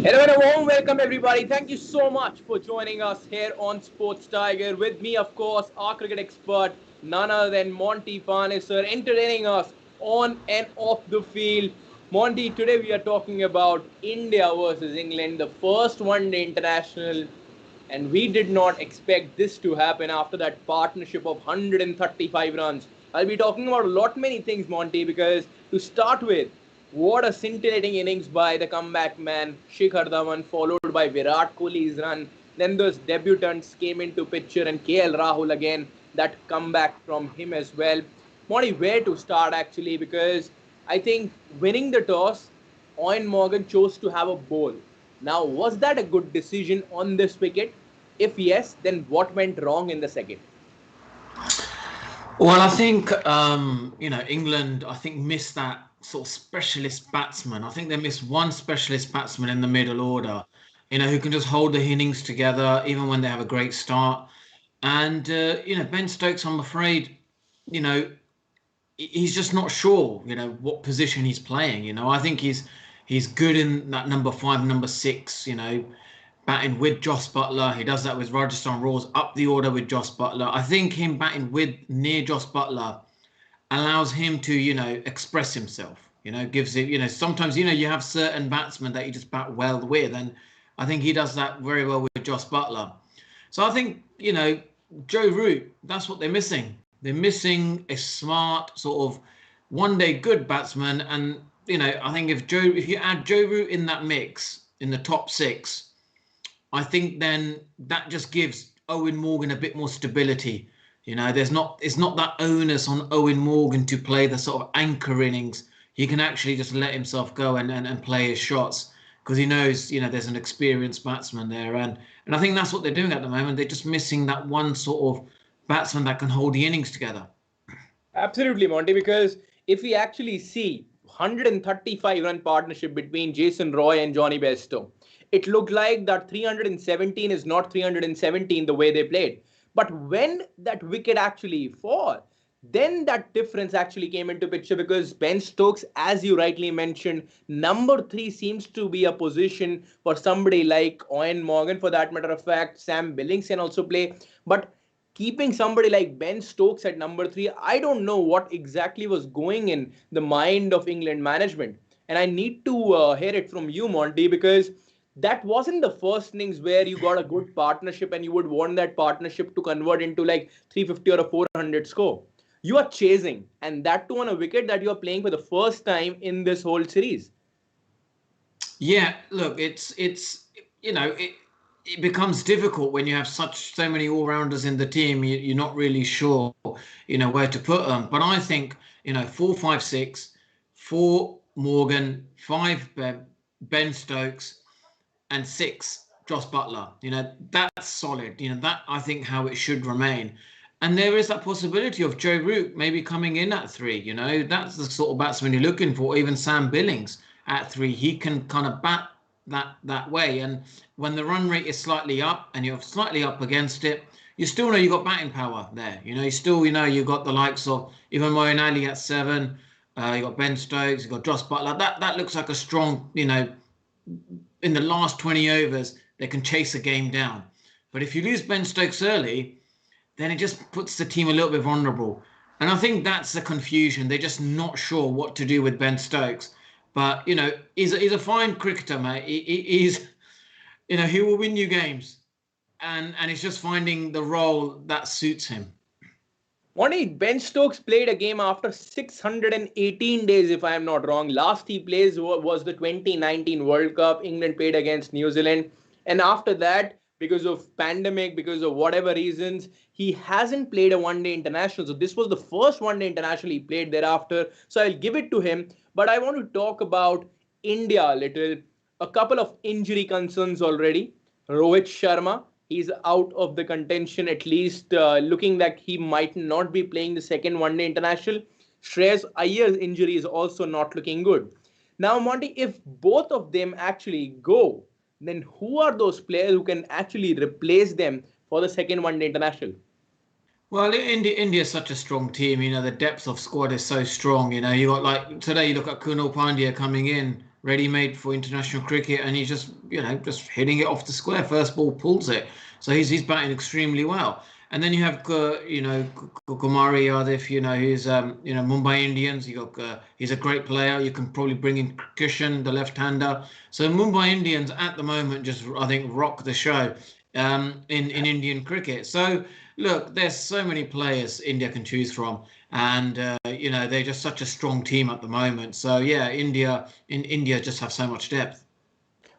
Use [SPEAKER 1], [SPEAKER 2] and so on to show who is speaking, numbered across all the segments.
[SPEAKER 1] Hello and a warm welcome, everybody. Thank you so much for joining us here on Sports Tiger. With me, of course, our cricket expert, none other than Monty Pane, sir, entertaining us on and off the field. Monty, today we are talking about India versus England, the first one-day international, and we did not expect this to happen after that partnership of 135 runs. I'll be talking about a lot many things, Monty, because to start with, what a scintillating innings by the comeback man Shikhar Dhawan, followed by Virat Kohli's run. Then those debutants came into picture, and KL Rahul again, that comeback from him as well. Monty, where to start actually? Because I think winning the toss, Owen Morgan chose to have a bowl. Now, was that a good decision on this wicket? If yes, then what went wrong in the second?
[SPEAKER 2] Well, I think England. I think missed that sort of specialist batsman. I think they missed one specialist batsman in the middle order. Who can just hold the innings together even when they have a great start. And Ben Stokes, I'm afraid, you know, he's just not sure. What position he's playing. I think he's good in that number 5, number 6. Batting with Joss Buttler. He does that with Rajasthan Royals up the order with Joss Buttler. I think him batting with near Joss Buttler allows him to, express himself. Gives it, sometimes, you have certain batsmen that you just bat well with. And I think he does that very well with Joss Buttler. So I think, Joe Root, that's what they're missing. They're missing a smart sort of one-day good batsman. And, I think if you add Joe Root in that mix, in the top 6, I think then that just gives Owen Morgan a bit more stability. It's not that onus on Owen Morgan to play the sort of anchor innings. He can actually just let himself go and play his shots because he knows, there's an experienced batsman there. And I think that's what they're doing at the moment. They're just missing that one sort of batsman that can hold the innings together.
[SPEAKER 1] Absolutely, Monty, because if we actually see 135-run partnership between Jason Roy and Johnny Bairstow, it looked like that 317 is not 317 the way they played. But when that wicket actually fall, then that difference actually came into picture because Ben Stokes, as you rightly mentioned, number 3 seems to be a position for somebody like Owen Morgan, for that matter of fact. Sam Billings can also play. But keeping somebody like Ben Stokes at number 3, I don't know what exactly was going in the mind of England management. And I need to hear it from you, Monty, because that wasn't the first innings where you got a good partnership and you would want that partnership to convert into like 350 or a 400 score. You are chasing, and that too on a wicket that you are playing for the first time in this whole series.
[SPEAKER 2] Yeah, look, it becomes difficult when you have so many all-rounders in the team. You're not really sure, where to put them. But I think, 4, 5, 6, 4 Morgan, 5 Ben Stokes, and 6 Joss Buttler. That's solid. That I think how it should remain. And there is that possibility of Joe Root maybe coming in at 3. That's the sort of batsman you're looking for. Even Sam Billings at 3, he can kind of bat that way. And when the run rate is slightly up and you're slightly up against it, you still know you've got batting power there. You still, you've got the likes of even Moeen Ali at 7. You've got Ben Stokes, you've got Joss Buttler. That looks like a strong, in the last 20 overs, they can chase a game down. But if you lose Ben Stokes early, then it just puts the team a little bit vulnerable. And I think that's the confusion. They're just not sure what to do with Ben Stokes. But, he's a fine cricketer, mate. He will win you games. And it's just finding the role that suits him.
[SPEAKER 1] Monty, Ben Stokes played a game after 618 days, if I am not wrong. Last he plays was the 2019 World Cup. England played against New Zealand. And after that, because of pandemic, because of whatever reasons, he hasn't played a one-day international. So this was the first one-day international he played thereafter. So I'll give it to him. But I want to talk about India a little. A couple of injury concerns already. Rohit Sharma, he's out of the contention, at least looking like he might not be playing the second one-day international. Shreyas Iyer's injury is also not looking good. Now, Monty, if both of them actually go, then who are those players who can actually replace them for the second one-day international?
[SPEAKER 2] Well, India is such a strong team. The depth of squad is so strong. You got like today, you look at Krunal Pandya coming in ready-made for international cricket, and he's just just hitting it off the square. First ball pulls it, so he's batting extremely well. And then you have Kumari Yadav, who's Mumbai Indians. He's a great player. You can probably bring in Kishan, the left-hander. So Mumbai Indians at the moment just, I think, rock the show in Indian cricket. So look, there's so many players India can choose from, and they're just such a strong team at the moment. So yeah, India just have so much depth.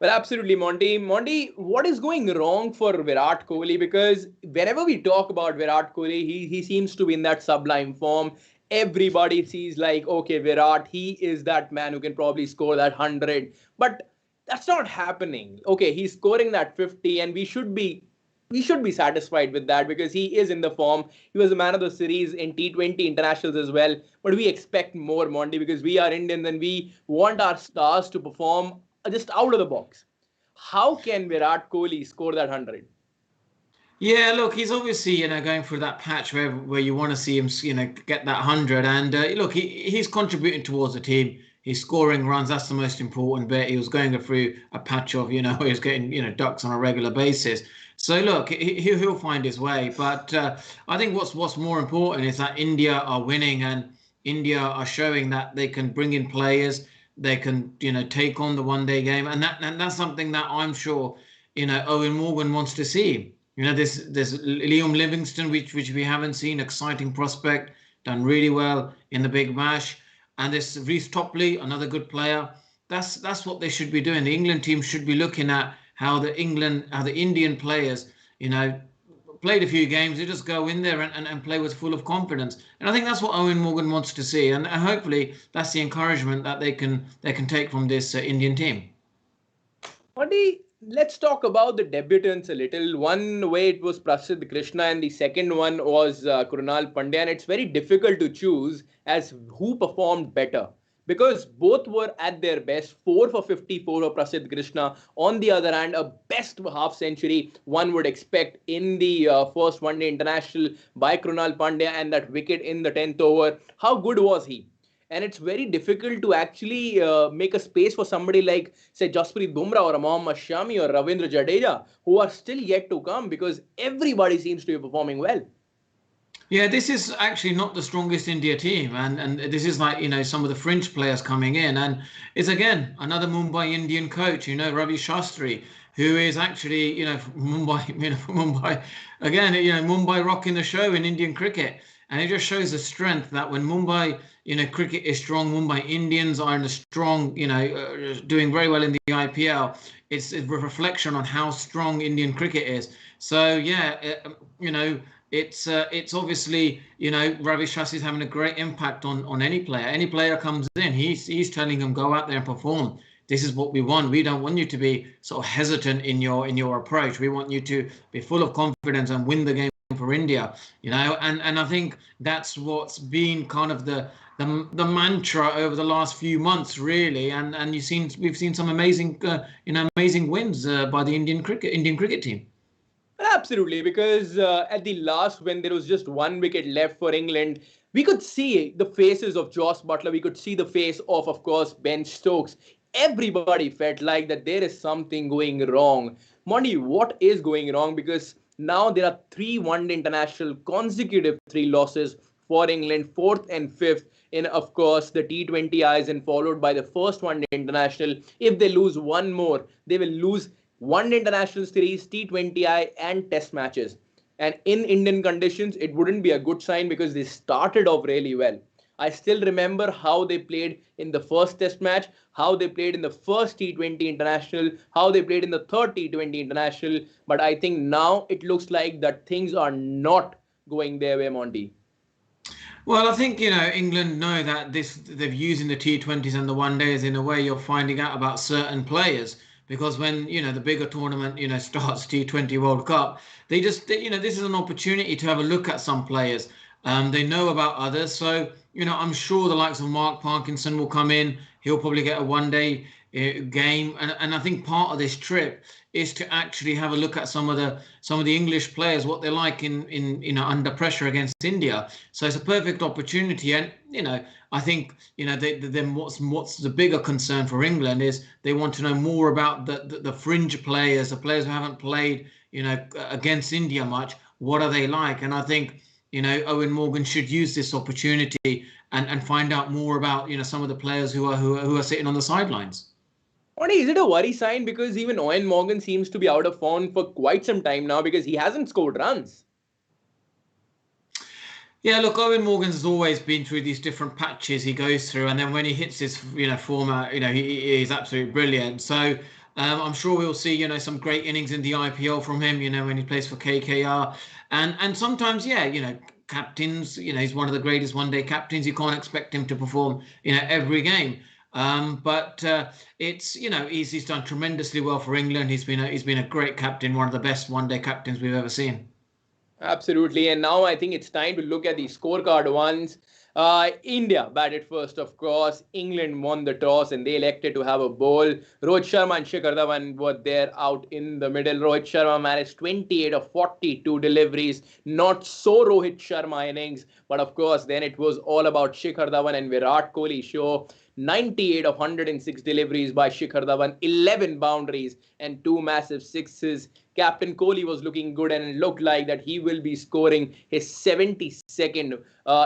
[SPEAKER 1] Well, absolutely, Monty. Monty, what is going wrong for Virat Kohli? Because whenever we talk about Virat Kohli, he seems to be in that sublime form. Everybody sees like, okay, Virat, he is that man who can probably score that 100. But that's not happening. Okay, he's scoring that 50, and we should be satisfied with that because he is in the form. He was a man of the series in T20 internationals as well. But we expect more, Monty, because we are Indians and we want our stars to perform just out of the box. How can Virat Kohli score that 100?
[SPEAKER 2] Yeah, look, he's obviously going through that patch where you want to see him get that 100, and look, he's contributing towards the team. He's scoring runs. That's the most important bit. He was going through a patch of where he was getting ducks on a regular basis. So look, he'll find his way. But I think what's more important is that India are winning, and India are showing that they can bring in players. They can take on the one-day game, and that's something that I'm sure Owen Morgan wants to see. There's Liam Livingston, which we haven't seen, exciting prospect, done really well in the Big Bash, and this Reece Topley, another good player. That's what they should be doing. The England team should be looking at how the Indian players, played a few games. They just go in there and play with full of confidence. And I think that's what Owen Morgan wants to see. And hopefully that's the encouragement that they can take from this Indian team.
[SPEAKER 1] Monty, let's talk about the debutants a little. One way it was Prasidh Krishna, and the second one was Krunal Pandya. And it's very difficult to choose as who performed better, because both were at their best. 4 for 54 for Prasidh Krishna. On the other hand, a best half century one would expect in the first one-day international by Krunal Pandya, and that wicket in the 10th over. How good was he? And it's very difficult to actually make a space for somebody like, say, Jasprit Bumrah or Mohammad Shami or Ravindra Jadeja, who are still yet to come, because everybody seems to be performing well.
[SPEAKER 2] Yeah, this is actually not the strongest India team, and this is like some of the fringe players coming in, and it's again another Mumbai Indian coach, Ravi Shastri, who is actually Mumbai again, Mumbai rocking the show in Indian cricket, and it just shows the strength that when Mumbai cricket is strong, Mumbai Indians are in a strong, doing very well in the IPL. It's a reflection on how strong Indian cricket is. So yeah, it's obviously Ravi Shastri is having a great impact on any player. Any player comes in, he's telling them go out there and perform. This is what we want. We don't want you to be sort of hesitant in your approach. We want you to be full of confidence and win the game for India. And I think that's what's been kind of the mantra over the last few months, really. And we've seen some amazing wins by the Indian cricket team.
[SPEAKER 1] Absolutely, because at the last, when there was just one wicket left for England, we could see the faces of Joss Butler. We could see the face of course, Ben Stokes. Everybody felt like that there is something going wrong. Monty, what is going wrong? Because now there are 3 one-day international consecutive 3 losses for England, 4th and 5th in, of course, the T20Is, and followed by the first one-day international. If they lose one more, they will lose one-day international series, T20I, and test matches. And in Indian conditions, it wouldn't be a good sign because they started off really well. I still remember how they played in the first test match, how they played in the first T20 international, how they played in the third T20 international. But I think now it looks like that things are not going their way, Monty.
[SPEAKER 2] Well, I think England know that they're using the T20s and the one days in a way you're finding out about certain players, because when the bigger tournament starts, T20 World Cup, this is an opportunity to have a look at some players. They know about others, so I'm sure the likes of Mark Parkinson will come in. He'll probably get a one day game, and I think part of this trip is to actually have a look at some of the English players, what they're like in under pressure against India. So it's a perfect opportunity, and I think then what's the bigger concern for England is they want to know more about the fringe players, the players who haven't played against India much. What are they like? And I think Owen Morgan should use this opportunity and find out more about some of the players who are sitting on the sidelines.
[SPEAKER 1] Monty, is it a worry sign because even Owen Morgan seems to be out of form for quite some time now because he hasn't scored runs?
[SPEAKER 2] Yeah, look, Owen Morgan's always been through these different patches he goes through, and then when he hits his format, he's absolutely brilliant. So I'm sure we'll see some great innings in the IPL from him. When he plays for KKR, and sometimes captains. He's one of the greatest one-day captains. You can't expect him to perform every game. But it's he's done tremendously well for England. He's been a great captain, one of the best one-day captains we've ever seen.
[SPEAKER 1] Absolutely. And now I think it's time to look at the scorecard ones. India batted first, of course. England won the toss and they elected to have a bowl. Rohit Sharma and Shikhar Dhawan were there out in the middle. Rohit Sharma managed 28 of 42 deliveries. Not so Rohit Sharma innings, but of course then it was all about Shikhar Dhawan and Virat Kohli show. 98 of 106 deliveries by Shikhar Dhawan, 11 boundaries and 2 massive sixes. Captain Kohli was looking good and it looked like that he will be scoring his 72nd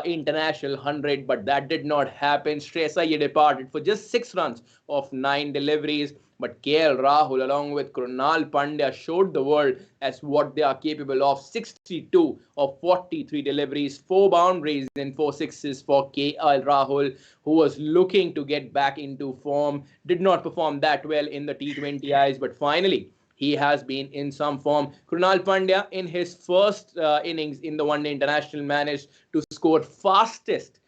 [SPEAKER 1] international 100, but that did not happen. Shreyas Iyer departed for just 6 runs of 9 deliveries. But KL Rahul along with Krunal Pandya showed the world as what they are capable of. 62 of 43 deliveries, 4 boundaries and 4 sixes for KL Rahul, who was looking to get back into form. Did not perform that well in the T20Is, but finally he has been in some form. Krunal Pandya in his first innings in the one-day international managed to score fastest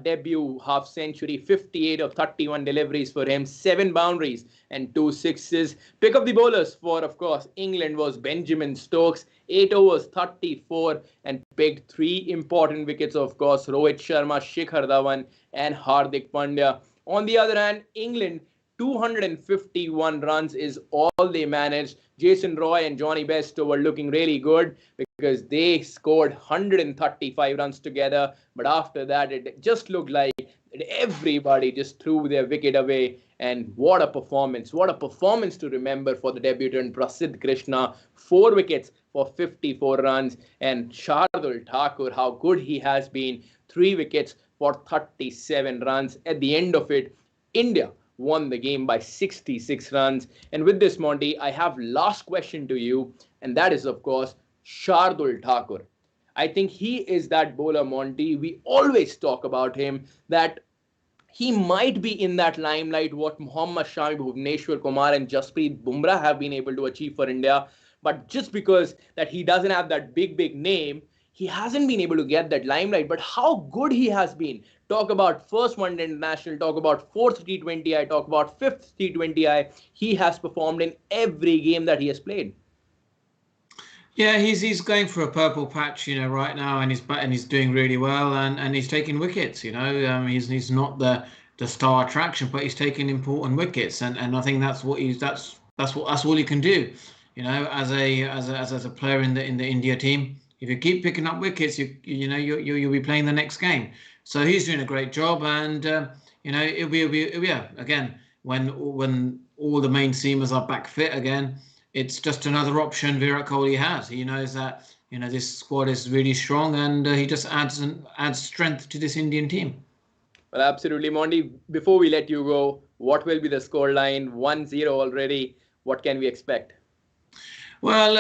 [SPEAKER 1] debut half century, 58 of 31 deliveries for him, 7 boundaries and 2 sixes. Pick of the bowlers for, of course, England was Benjamin Stokes, 8 overs, 34 and picked 3 important wickets, of course, Rohit Sharma, Shikhar Dhawan and Hardik Pandya. On the other hand, England 251 runs is all they managed. Jason Roy and Johnny Bairstow were looking really good because they scored 135 runs together. But after that, it just looked like everybody just threw their wicket away. And what a performance. What a performance to remember for the debutant Prasidh Krishna. 4 wickets for 54 runs. And Shardul Thakur, how good he has been. 3 wickets for 37 runs. At the end of it, India won the game by 66 runs. And with this, Monty, I have last question to you, and that is, of course, Shardul Thakur. I think he is that bowler, Monty. We always talk about him, that he might be in that limelight what Mohammad Shami, Bhuvneshwar Kumar and Jasprit Bumrah have been able to achieve for India. But just because that he doesn't have that big name, he hasn't been able to get that limelight. But how good he has been. Talk about first one-day international, talk about 4th T20I, talk about 5th T20I. He has performed in every game that he has played.
[SPEAKER 2] Yeah, he's going for a purple patch, right now, and he's doing really well, and he's taking wickets. He's not the star attraction, but he's taking important wickets, and I think that's all he can do. As a player in the India team, if you keep picking up wickets, you'll be playing the next game. So he's doing a great job, and it'll be again when all the main seamers are back fit again. It's just another option Virat Kohli has. He knows that this squad is really strong, and he just adds strength to this Indian team.
[SPEAKER 1] Well, absolutely, Monty. Before we let you go, what will be the scoreline? 1-0 already. What can we expect?
[SPEAKER 2] Well,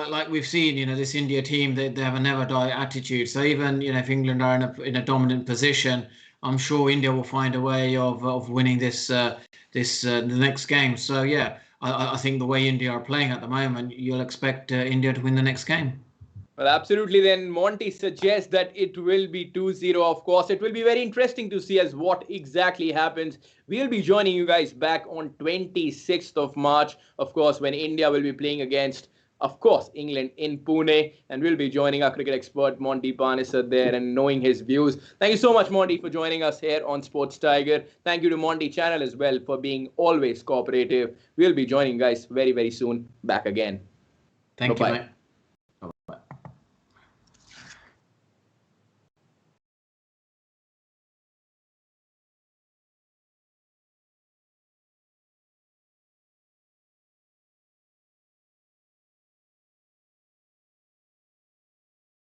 [SPEAKER 2] like we've seen, this India team, they have a never die attitude. So even if England are in a dominant position, I'm sure India will find a way of winning the next game. So yeah, I think the way India are playing at the moment, you'll expect India to win the next game.
[SPEAKER 1] Well, absolutely. Then Monty suggests that it will be 2-0. Of course, it will be very interesting to see as what exactly happens. We'll be joining you guys back on 26th of March, of course, when India will be playing against of course, England in Pune. And we'll be joining our cricket expert, Monty Panesar, there and knowing his views. Thank you so much, Monty, for joining us here on Sports Tiger. Thank you to Monty Channel as well for being always cooperative. We'll be joining guys very, very soon back again.
[SPEAKER 2] Thank you,
[SPEAKER 1] Bye-bye.
[SPEAKER 2] mate.